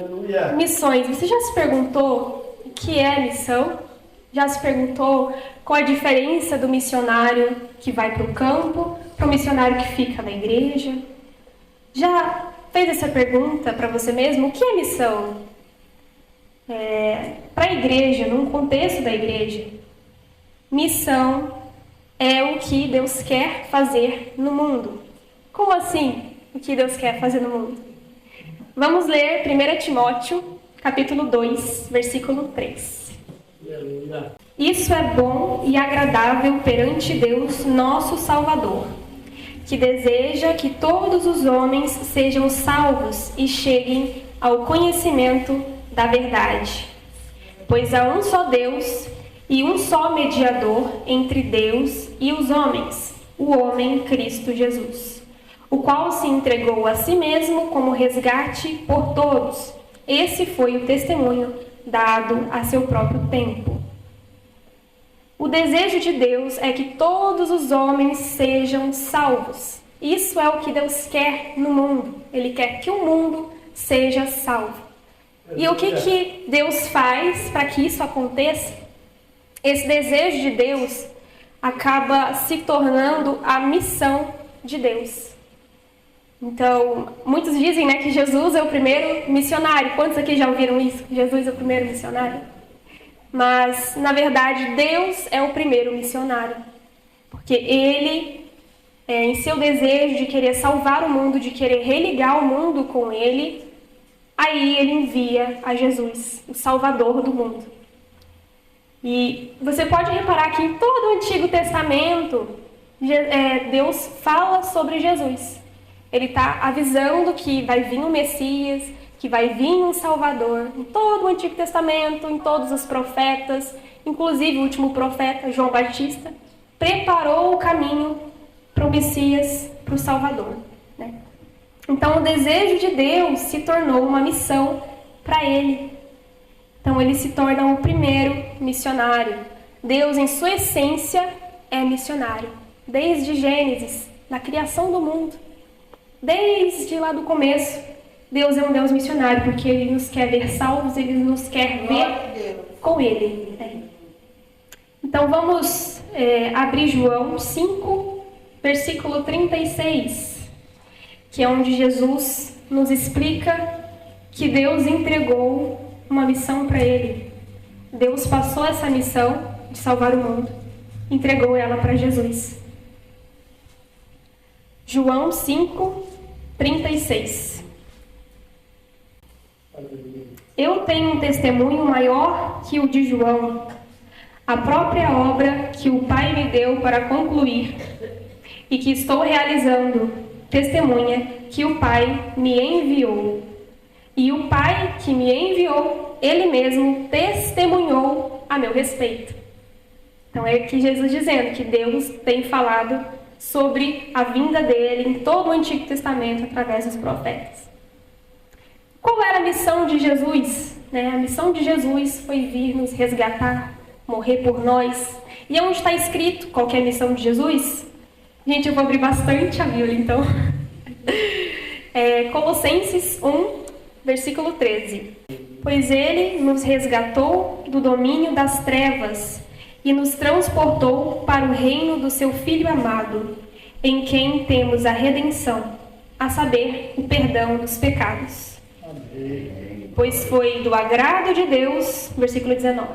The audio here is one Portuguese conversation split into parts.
Aleluia. Missões. Você já se perguntou o que é missão? Já se perguntou qual a diferença do missionário que vai para o campo para o missionário que fica na igreja? Já fez essa pergunta para você mesmo? O que é missão? Para a igreja, num contexto da igreja, missão é o que Deus quer fazer no mundo. Como assim, o que Deus quer fazer no mundo? Vamos ler 1 Timóteo, capítulo 2, versículo 3. Aleluia. Isso é bom e agradável perante Deus, nosso Salvador, que deseja que todos os homens sejam salvos e cheguem ao conhecimento da verdade. Pois há um só Deus e um só mediador entre Deus e os homens, o homem Cristo Jesus, o qual se entregou a si mesmo como resgate por todos. Esse foi o testemunho dado a seu próprio tempo. O desejo de Deus é que todos os homens sejam salvos. Isso é o que Deus quer no mundo. Ele quer que o mundo seja salvo. E o que Deus faz para que isso aconteça? Esse desejo de Deus acaba se tornando a missão de Deus. Então, muitos dizem, que Jesus é o primeiro missionário. Quantos aqui já ouviram isso? Jesus é o primeiro missionário? Mas, na verdade, Deus é o primeiro missionário. Porque Ele, em seu desejo de querer salvar o mundo, de querer religar o mundo com Ele, aí Ele envia a Jesus, o Salvador do mundo. E você pode reparar que em todo o Antigo Testamento, Deus fala sobre Jesus. Ele está avisando que vai vir um Messias, que vai vir um Salvador. Em todo o Antigo Testamento, em todos os profetas, inclusive o último profeta, João Batista, preparou o caminho para o Messias, para o Salvador. Então, o desejo de Deus se tornou uma missão para Ele. Então, Ele se torna o primeiro missionário. Deus, em sua essência, é missionário. Desde Gênesis, na criação do mundo. Desde lá do começo, Deus é um Deus missionário, porque Ele nos quer ver salvos, Ele nos quer ver com Ele. Então vamos abrir João 5, versículo 36, que é onde Jesus nos explica que Deus entregou uma missão para Ele. Deus passou essa missão de salvar o mundo, entregou ela para Jesus. João 5, 36. Eu tenho um testemunho maior que o de João, a própria obra que o Pai me deu para concluir e que estou realizando, testemunha que o Pai me enviou. E o Pai que me enviou, Ele mesmo testemunhou a meu respeito. Então é aqui Jesus dizendo que Deus tem falado sobre a vinda dele em todo o Antigo Testamento através dos profetas. Qual era a missão de Jesus? A missão de Jesus foi vir nos resgatar, morrer por nós. E onde está escrito qual que é a missão de Jesus? Gente, eu vou abrir bastante a Bíblia, então. Colossenses 1, versículo 13. Pois ele nos resgatou do domínio das trevas e nos transportou para o reino do seu Filho amado, em quem temos a redenção, a saber, o perdão dos pecados. Amém. Pois foi do agrado de Deus, versículo 19,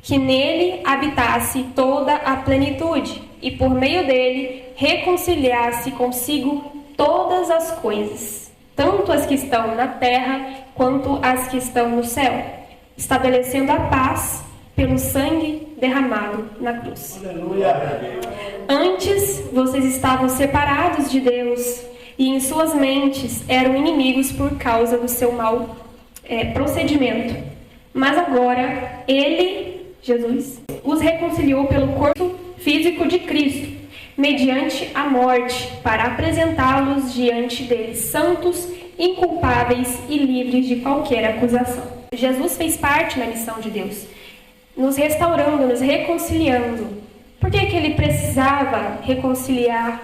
que nele habitasse toda a plenitude, e por meio dele reconciliasse consigo todas as coisas, tanto as que estão na terra, quanto as que estão no céu, estabelecendo a paz pelo sangue derramado na cruz. Aleluia. Antes, vocês estavam separados de Deus e em suas mentes eram inimigos por causa do seu mau procedimento. Mas agora, Ele, Jesus, os reconciliou pelo corpo físico de Cristo, mediante a morte, para apresentá-los diante dele santos, inculpáveis e livres de qualquer acusação. Jesus fez parte na missão de Deus, nos restaurando, nos reconciliando. Por que ele precisava reconciliar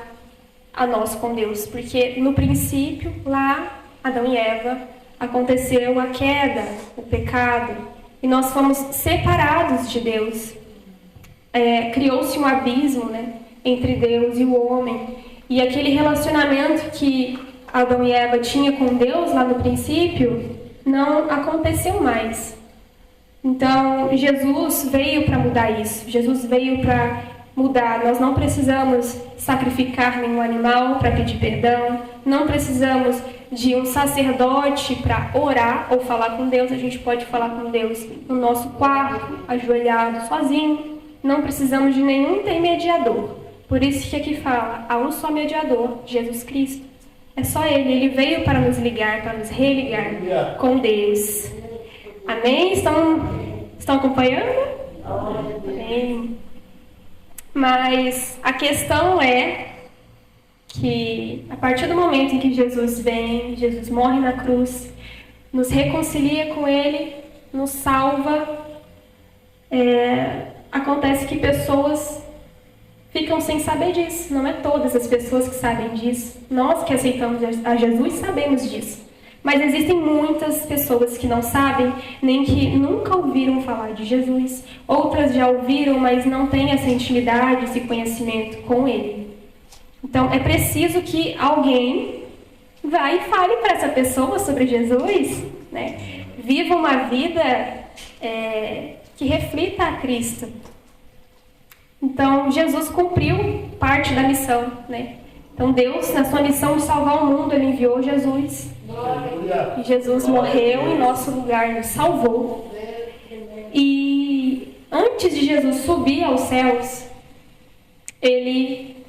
a nós com Deus? Porque no princípio, lá, Adão e Eva aconteceu a queda, o pecado, e nós fomos separados de Deus. Criou-se um abismo, né, entre Deus e o homem, e aquele relacionamento que Adão e Eva tinham com Deus lá no princípio não aconteceu mais. Então, Jesus veio para mudar isso. Jesus veio para mudar. Nós não precisamos sacrificar nenhum animal para pedir perdão. Não precisamos de um sacerdote para orar ou falar com Deus. A gente pode falar com Deus no nosso quarto, ajoelhado, sozinho. Não precisamos de nenhum intermediador. Por isso que aqui fala, há um só mediador, Jesus Cristo. É só Ele. Ele veio para nos ligar, para nos religar com Deus. Amém? Estão acompanhando? Amém. Mas a questão é que a partir do momento em que Jesus vem, Jesus morre na cruz, nos reconcilia com Ele, nos salva, acontece que pessoas ficam sem saber disso. Não é todas as pessoas que sabem disso. Nós que aceitamos a Jesus sabemos disso. Mas existem muitas pessoas que não sabem, nem que nunca ouviram falar de Jesus. Outras já ouviram, mas não têm essa intimidade, esse conhecimento com Ele. Então, é preciso que alguém vá e fale para essa pessoa sobre Jesus, né? Viva uma vida que reflita a Cristo. Então, Jesus cumpriu parte da missão, né? Então, Deus, na sua missão de salvar o mundo, Ele enviou Jesus. E Jesus morreu em nosso lugar, nos salvou. E antes de Jesus subir aos céus, Ele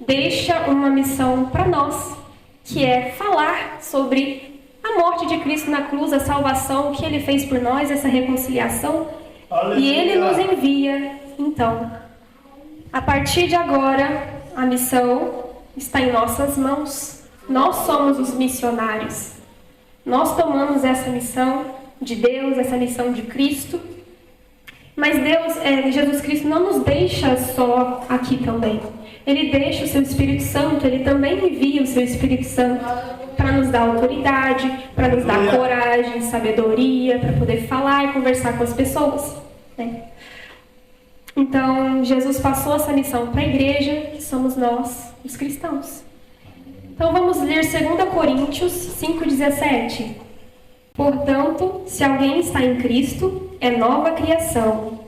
deixa uma missão para nós, que é falar sobre a morte de Cristo na cruz, a salvação, o que Ele fez por nós, essa reconciliação. E Ele nos envia, então. A partir de agora, a missão está em nossas mãos. Nós somos os missionários. Nós tomamos essa missão de Deus, essa missão de Cristo. Mas Jesus Cristo não nos deixa só aqui também. Ele deixa o seu Espírito Santo, Ele também envia o seu Espírito Santo para nos dar autoridade, para nos dar coragem, sabedoria, para poder falar e conversar com as pessoas, né? Então, Jesus passou essa missão para a igreja, que somos nós, os cristãos. Então, vamos ler 2 Coríntios 5,17. Portanto, se alguém está em Cristo, é nova criação.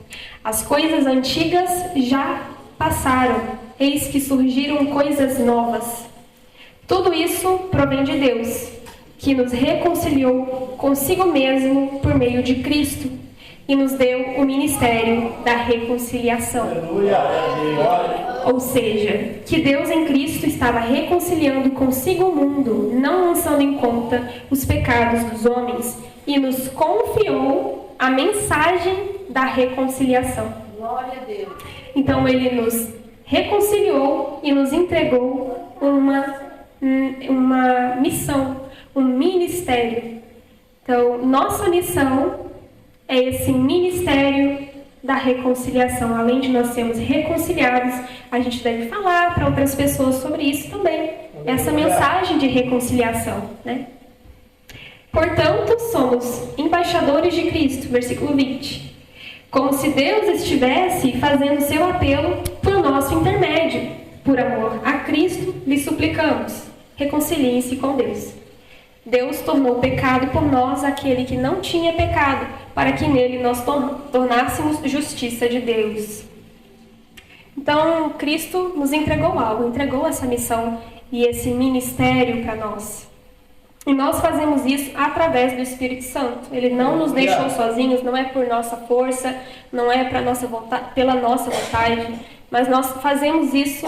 As coisas antigas já passaram, eis que surgiram coisas novas. Tudo isso provém de Deus, que nos reconciliou consigo mesmo por meio de Cristo e nos deu o ministério da reconciliação. Ou seja, que Deus em Cristo estava reconciliando consigo o mundo, não lançando em conta os pecados dos homens, e nos confiou a mensagem da reconciliação. Glória a Deus. Então Ele nos reconciliou e nos entregou uma missão, um ministério. Então, nossa missão é esse ministério da reconciliação. Além de nós sermos reconciliados, a gente deve falar para outras pessoas sobre isso também. Essa mensagem de reconciliação, né? Portanto, somos embaixadores de Cristo, versículo 20. Como se Deus estivesse fazendo seu apelo por nosso intermédio. Por amor a Cristo, lhe suplicamos, reconciliem-se com Deus. Deus tornou pecado por nós aquele que não tinha pecado, para que nele nós tornássemos justiça de Deus. Então, Cristo nos entregou algo, entregou essa missão e esse ministério para nós. E nós fazemos isso através do Espírito Santo. Ele não nos deixou sozinhos, não é por nossa força, não é pela nossa vontade, mas nós fazemos isso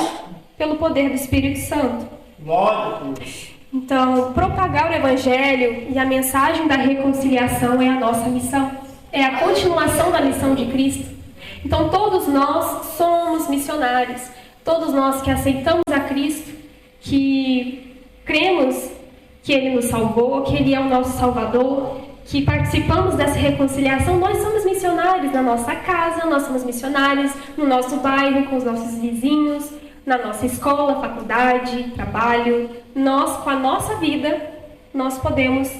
pelo poder do Espírito Santo. Glória a Deus. Então, propagar o Evangelho e a mensagem da reconciliação é a nossa missão. É a continuação da missão de Cristo. Então, todos nós somos missionários. Todos nós que aceitamos a Cristo, que cremos que Ele nos salvou, que Ele é o nosso Salvador, que participamos dessa reconciliação, nós somos missionários na nossa casa, nós somos missionários no nosso bairro, com os nossos vizinhos, na nossa escola, faculdade, trabalho. Nós, com a nossa vida, nós podemos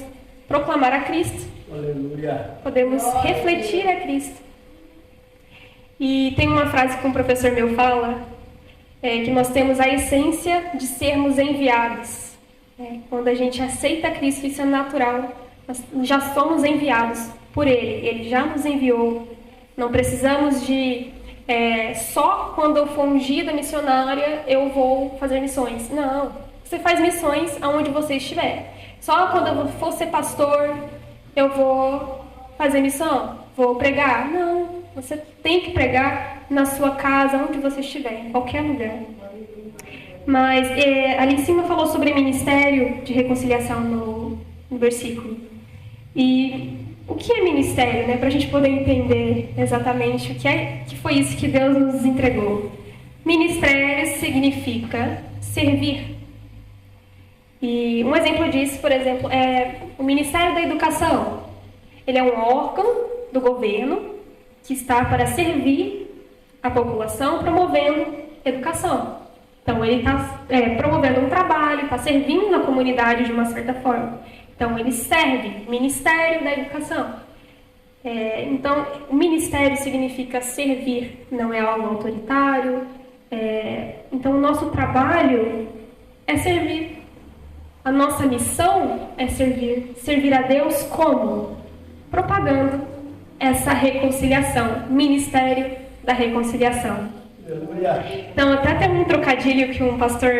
proclamar a Cristo. Aleluia. Podemos refletir a Cristo. E tem uma frase que um professor meu fala, que nós temos a essência de sermos enviados. Quando a gente aceita Cristo, isso é natural. Nós já somos enviados por Ele. Ele já nos enviou. Não precisamos de... só quando eu for ungida missionária, eu vou fazer missões. Não. Você faz missões aonde você estiver. Só quando eu for ser pastor, eu vou fazer missão. Vou pregar. Não. Você tem que pregar na sua casa, onde você estiver, em qualquer lugar. Mas ali em cima falou sobre ministério de reconciliação no versículo. E o que é ministério, né? Para a gente poder entender exatamente que foi isso que Deus nos entregou. Ministério significa servir. E um exemplo disso, por exemplo, é o Ministério da Educação. Ele é um órgão do governo que está para servir a população, promovendo educação. Então, ele está promovendo um trabalho, está servindo a comunidade de uma certa forma. Então, ele serve, Ministério da Educação. Então, o ministério significa servir, não é algo autoritário. Então, o nosso trabalho é servir. A nossa missão é servir. Servir a Deus como? Propagando essa reconciliação, Ministério da Reconciliação. Então, até tem um trocadilho que um pastor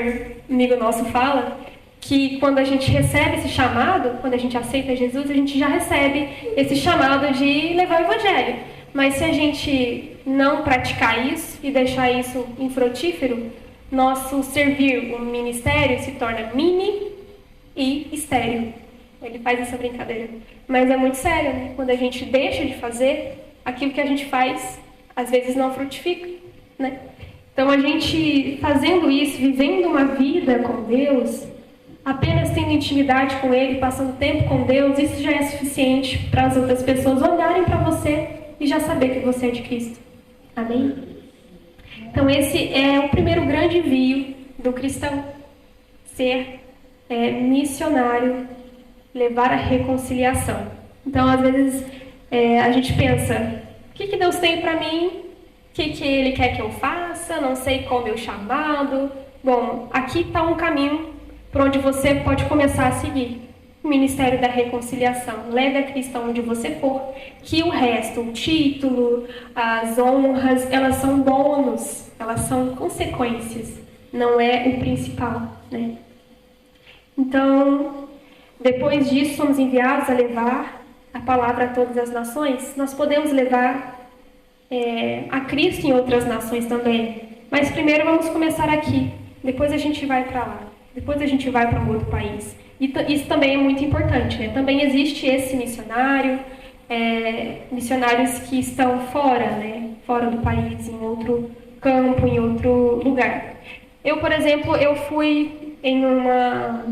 amigo nosso fala, que quando a gente recebe esse chamado, quando a gente aceita Jesus, a gente já recebe esse chamado de levar o Evangelho. Mas se a gente não praticar isso e deixar isso infrutífero, nosso servir, o ministério, se torna mini e estéril. Ele faz essa brincadeira. Mas é muito sério, né? Quando a gente deixa de fazer, aquilo que a gente faz, às vezes não frutifica, né? Então, a gente fazendo isso, vivendo uma vida com Deus, apenas tendo intimidade com Ele, passando tempo com Deus, isso já é suficiente para as outras pessoas olharem para você e já saber que você é de Cristo. Amém? Então, esse é o primeiro grande envio do cristão. Ser missionário, levar a reconciliação. Então, às vezes, a gente pensa, o que Deus tem para mim? O que Ele quer que eu faça? Não sei qual é o meu chamado. Bom, aqui está um caminho por onde você pode começar a seguir. O Ministério da Reconciliação. Leve a Cristo onde você for, que o resto, o título, as honras, elas são bônus, elas são consequências, não é o principal, né? Então, depois disso, somos enviados a levar a palavra a todas as nações. Nós podemos levar a Cristo em outras nações também. Mas primeiro vamos começar aqui. Depois a gente vai para lá. Depois a gente vai para um outro país. E isso também é muito importante, né? Também existe esse missionário, missionários que estão fora, né? Fora do país, em outro campo, em outro lugar. Eu, por exemplo, eu fui em uma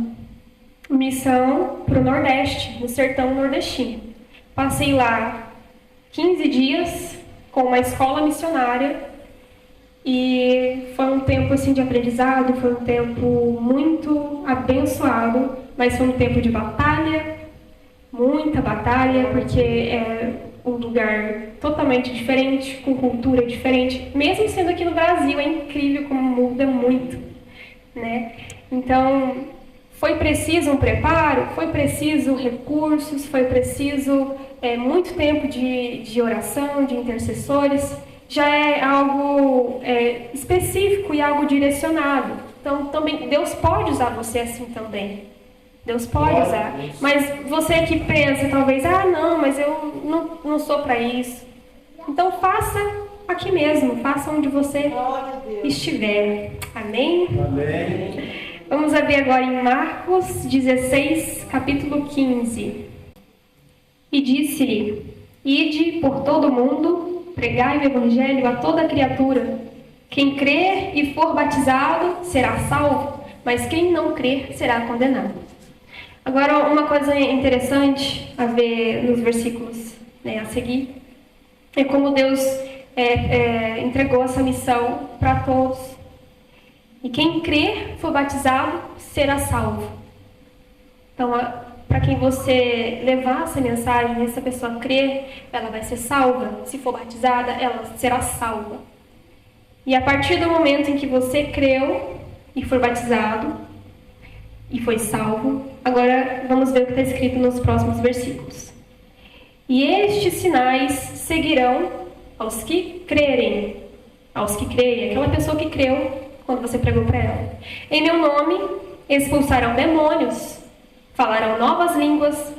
missão para o Nordeste, no sertão nordestino. Passei lá 15 dias com uma escola missionária e foi um tempo assim de aprendizado, foi um tempo muito abençoado, mas foi um tempo de batalha, muita batalha, porque é um lugar totalmente diferente, com cultura diferente, mesmo sendo aqui no Brasil, é incrível como muda muito, né? Então, foi preciso um preparo, foi preciso recursos, foi preciso muito tempo de oração, de intercessores. Já é algo específico e algo direcionado. Então, também, Deus pode usar você assim também. Deus pode usar. Mas você que pensa, talvez, não, mas eu não sou para isso. Então, faça aqui mesmo, faça onde você estiver. Amém? Amém. Vamos abrir agora em Marcos 16, capítulo 15. E disse-lhe: Ide por todo o mundo, pregai o evangelho a toda criatura. Quem crer e for batizado será salvo, mas quem não crer será condenado. Agora, uma coisa interessante a ver nos versículos, né, a seguir, é como Deus entregou essa missão para todos. E quem crer, for batizado, será salvo. Então, para quem você levar essa mensagem, essa pessoa crer, ela vai ser salva. Se for batizada, ela será salva. E a partir do momento em que você creu e foi batizado e foi salvo, agora vamos ver o que está escrito nos próximos versículos. E estes sinais seguirão aos que crerem. Aos que creem, aquela pessoa que creu quando você pregou para ela. Em meu nome expulsarão demônios, falarão novas línguas,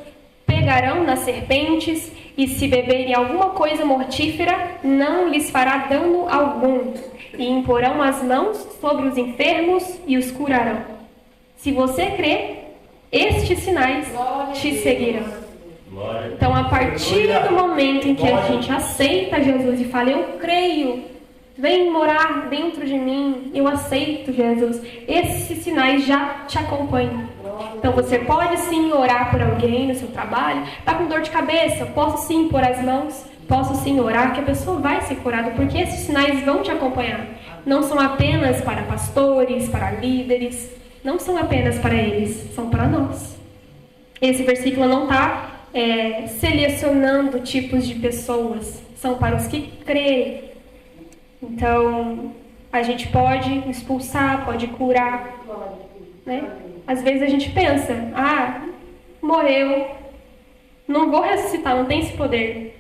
pegarão nas serpentes, e se beberem alguma coisa mortífera, não lhes fará dano algum, e imporão as mãos sobre os enfermos e os curarão. Se você crer, estes sinais te seguirão. Então, a partir do momento em que a gente aceita Jesus e fala, eu creio, vem morar dentro de mim, eu aceito Jesus, esses sinais já te acompanham. Então você pode sim orar por alguém no seu trabalho, está com dor de cabeça, posso sim pôr as mãos, posso sim orar, que a pessoa vai ser curada, porque esses sinais vão te acompanhar. Não são apenas para pastores, para líderes, não são apenas para eles, são para nós. Esse versículo não está selecionando tipos de pessoas, são para os que creem. Então, a gente pode expulsar, pode curar, né? Às vezes a gente pensa, morreu, não vou ressuscitar, não tem esse poder.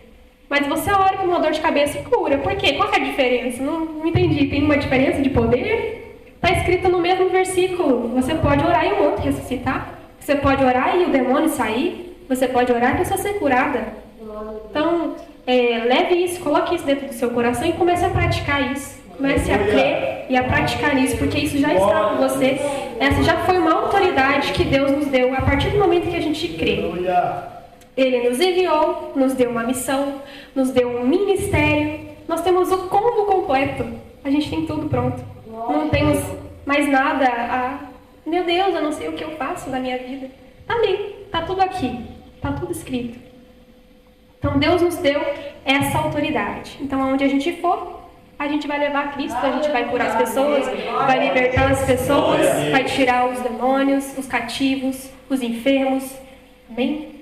Mas você ora com uma dor de cabeça e cura. Por quê? Qual é a diferença? Não entendi. Tem uma diferença de poder? Está escrito no mesmo versículo. Você pode orar e o outro ressuscitar. Você pode orar e o demônio sair. Você pode orar e a pessoa ser curada. Então, leve isso, coloque isso dentro do seu coração e comece a praticar isso. Comece a crer e a praticar isso, porque isso já está com você. Essa já foi uma autoridade que Deus nos deu a partir do momento que a gente crê. Ele nos enviou, nos deu uma missão, nos deu um ministério. Nós temos o combo completo. A gente tem tudo pronto. Não temos mais nada meu Deus, eu não sei o que eu faço da minha vida. Tá ali, tá tudo aqui, tá tudo escrito. Então Deus nos deu essa autoridade. Então aonde a gente for, a gente vai levar Cristo, a gente vai curar as pessoas, vai libertar as pessoas, vai tirar os demônios, os cativos, os enfermos. Amém?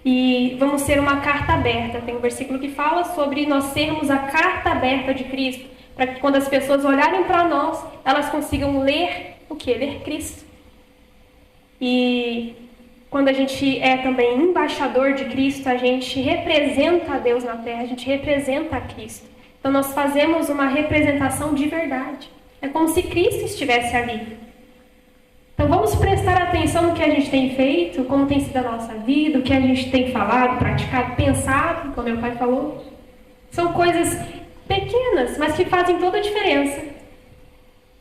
E vamos ser uma carta aberta. Tem um versículo que fala sobre nós sermos a carta aberta de Cristo, para que quando as pessoas olharem para nós, elas consigam ler o que? Ler Cristo. E quando a gente é também embaixador de Cristo, a gente representa a Deus na terra, a gente representa a Cristo. Então nós fazemos uma representação de verdade. É como se Cristo estivesse ali. Então vamos prestar atenção no que a gente tem feito, como tem sido a nossa vida, o que a gente tem falado, praticado, pensado, como meu pai falou. São coisas pequenas, mas que fazem toda a diferença.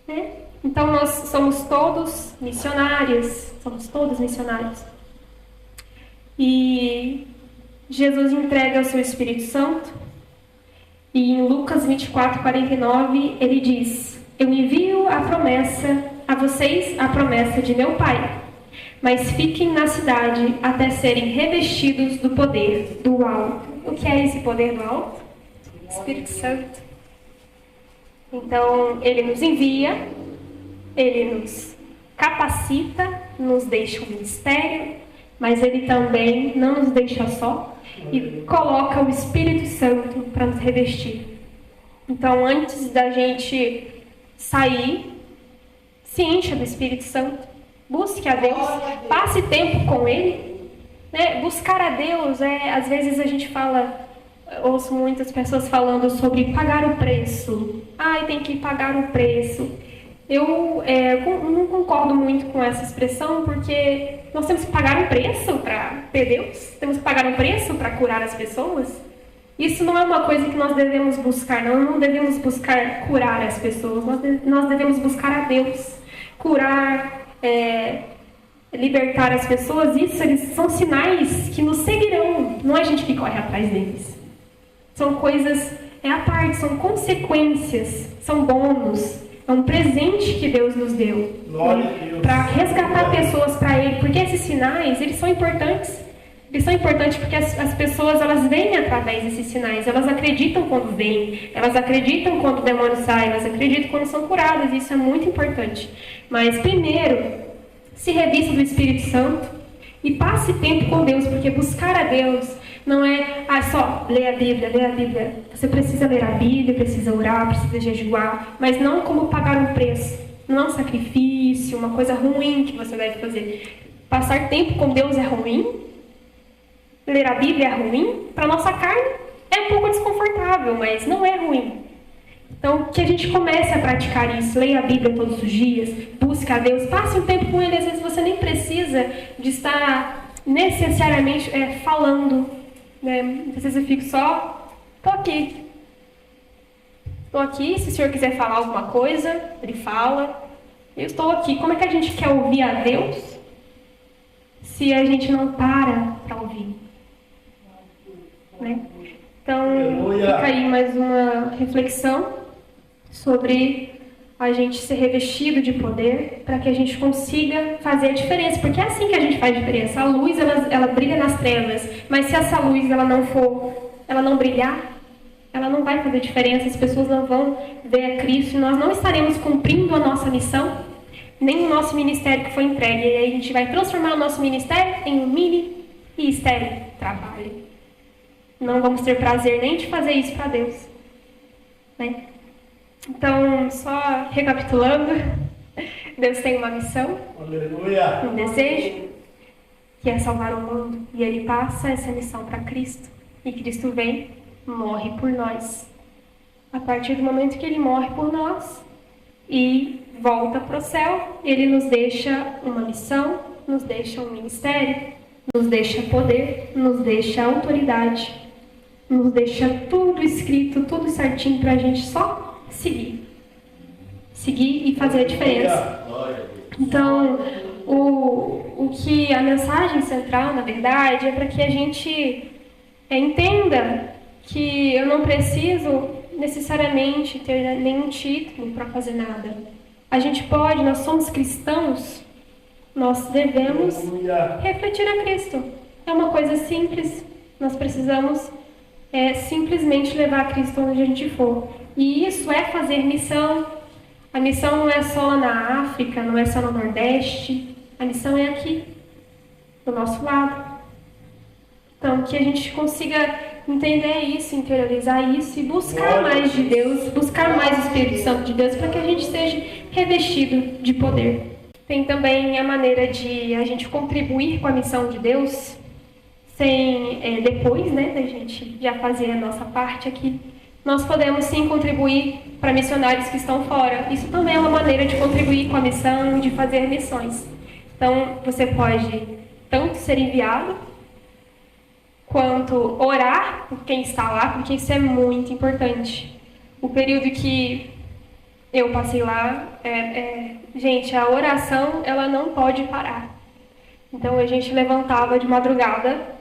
Né? Então nós somos todos missionários, E Jesus entrega o seu Espírito Santo. E em Lucas 24:49 ele diz: eu envio a vocês a promessa de meu Pai, mas fiquem na cidade até serem revestidos do poder do alto. O que é esse poder do alto? Espírito Santo. Então ele nos envia, ele nos capacita, nos deixa um ministério, mas ele também não nos deixa só e coloca o Espírito Santo para nos revestir. Então, antes da gente sair, se encha do Espírito Santo, busque a Deus, passe tempo com Ele. Né? Buscar a Deus, às vezes a gente ouço muitas pessoas falando sobre pagar o preço. Tem que pagar o preço. Eu não concordo muito com essa expressão, porque nós temos que pagar um preço para ter Deus, temos que pagar um preço para curar as pessoas. Isso não é uma coisa que nós devemos buscar, não devemos buscar curar as pessoas, nós devemos buscar a Deus, curar, libertar as pessoas. Eles são sinais que nos seguirão, não é a gente que corre atrás deles. São coisas à parte, são consequências, são bônus. É um presente que Deus nos deu para resgatar pessoas para Ele, porque esses sinais, eles são importantes. Eles são importantes porque as pessoas, elas vêm através desses sinais. Elas acreditam quando vêm, elas acreditam quando o demônio sai, elas acreditam quando são curadas. Isso é muito importante. Mas primeiro, se revista do Espírito Santo E passe tempo com Deus, porque buscar a Deus não é só ler a Bíblia, ler a Bíblia. Você precisa ler a Bíblia, precisa orar, precisa jejuar, mas não como pagar um preço. Não é um sacrifício, uma coisa ruim que você deve fazer. Passar tempo com Deus é ruim? Ler a Bíblia é ruim? Para nossa carne é um pouco desconfortável, mas não é ruim. Então, que a gente comece a praticar isso. Leia a Bíblia todos os dias, busque a Deus, passe um tempo com Ele. Às vezes você nem precisa de estar necessariamente falando. Né? Às vezes eu fico só, estou aqui. Estou aqui, se o Senhor quiser falar alguma coisa, Ele fala. Eu estou aqui. Como é que a gente quer ouvir a Deus se a gente não para ouvir? Né? Então, fica aí mais uma reflexão sobre a gente ser revestido de poder para que a gente consiga fazer a diferença, porque é assim que a gente faz a diferença. A luz, ela brilha nas trevas, mas se essa luz ela não brilhar, ela não vai fazer diferença, as pessoas não vão ver a Cristo, nós não estaremos cumprindo a nossa missão, nem o nosso ministério que foi entregue, e aí a gente vai transformar o nosso ministério em um mini e estéril trabalho. Não vamos ter prazer nem de fazer isso para Deus. Né? Então, só recapitulando, Deus tem uma missão, Aleluia. um desejo, que é salvar o mundo. E Ele passa essa missão para Cristo. E Cristo vem, morre por nós. A partir do momento que Ele morre por nós e volta para o céu, Ele nos deixa uma missão, nos deixa um ministério, nos deixa poder, nos deixa autoridade, nos deixa tudo escrito, tudo certinho para a gente só seguir e fazer a diferença. Então, o que a mensagem central, na verdade, é para que a gente entenda que eu não preciso necessariamente ter nenhum título para fazer nada. A gente pode, nós somos cristãos, nós devemos refletir a Cristo. É uma coisa simples, nós precisamos simplesmente levar a Cristo onde a gente for. E isso é fazer missão. A missão não é só na África, não é só no Nordeste. A missão é aqui, do nosso lado. Então, que a gente consiga entender isso, interiorizar isso e buscar mais de Deus, buscar mais o Espírito Santo de Deus, para que a gente seja revestido de poder. Tem também a maneira de a gente contribuir com a missão de Deus, sem depois, né, da gente já fazer a nossa parte aqui. Nós podemos sim contribuir para missionários que estão fora. Isso também é uma maneira de contribuir com a missão, de fazer missões. Então, você pode tanto ser enviado, quanto orar por quem está lá, porque isso é muito importante. O período que eu passei lá, gente, a oração, ela não pode parar. Então, a gente levantava de madrugada,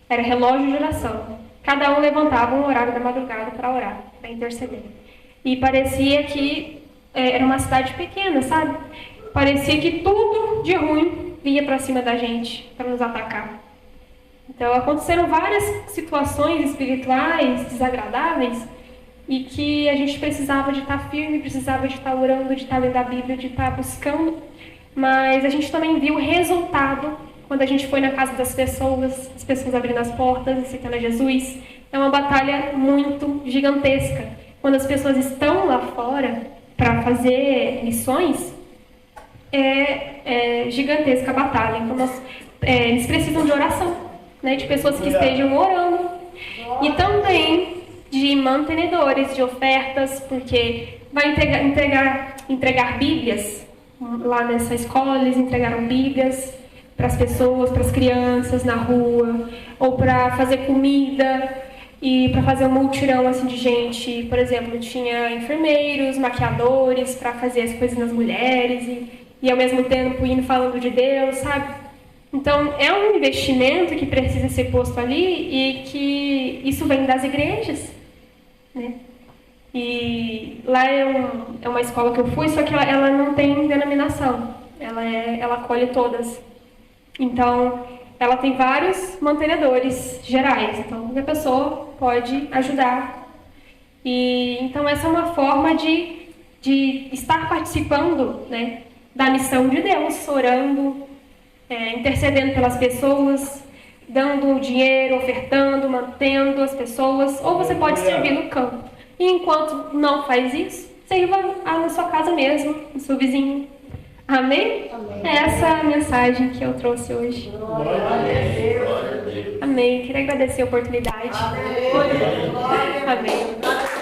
era relógio de oração. Cada um levantava um horário da madrugada para orar, para interceder. E parecia que era uma cidade pequena, sabe? Parecia que tudo de ruim vinha para cima da gente, para nos atacar. Então, aconteceram várias situações espirituais desagradáveis e que a gente precisava de estar firme, precisava de estar orando, de estar lendo a Bíblia, de estar buscando. Mas a gente também viu o resultado quando a gente foi na casa das pessoas, as pessoas abrindo as portas, aceitando a Jesus. É uma batalha muito gigantesca. Quando as pessoas estão lá fora para fazer missões, é gigantesca a batalha. Então, eles precisam de oração, né, de pessoas que estejam orando. E também de mantenedores, de ofertas, porque vai entregar Bíblias. Lá nessa escola, eles entregaram Bíblias para as pessoas, para as crianças na rua, ou para fazer comida e para fazer um multirão assim de gente. Por exemplo, tinha enfermeiros, maquiadores para fazer as coisas nas mulheres e ao mesmo tempo indo falando de Deus, sabe? Então, é um investimento que precisa ser posto ali e que isso vem das igrejas, né? E lá é uma escola que eu fui, só que ela não tem denominação, ela acolhe todas. Então, ela tem vários mantenedores gerais, então a pessoa pode ajudar. E então essa é uma forma de estar participando, né, da missão de Deus, orando, intercedendo pelas pessoas, dando dinheiro, ofertando, mantendo as pessoas, ou você pode servir no campo. E enquanto não faz isso, sirva na sua casa mesmo, no seu vizinho. Amém? Amém. É essa a mensagem que eu trouxe hoje. Amém. Queria agradecer a oportunidade. Amém.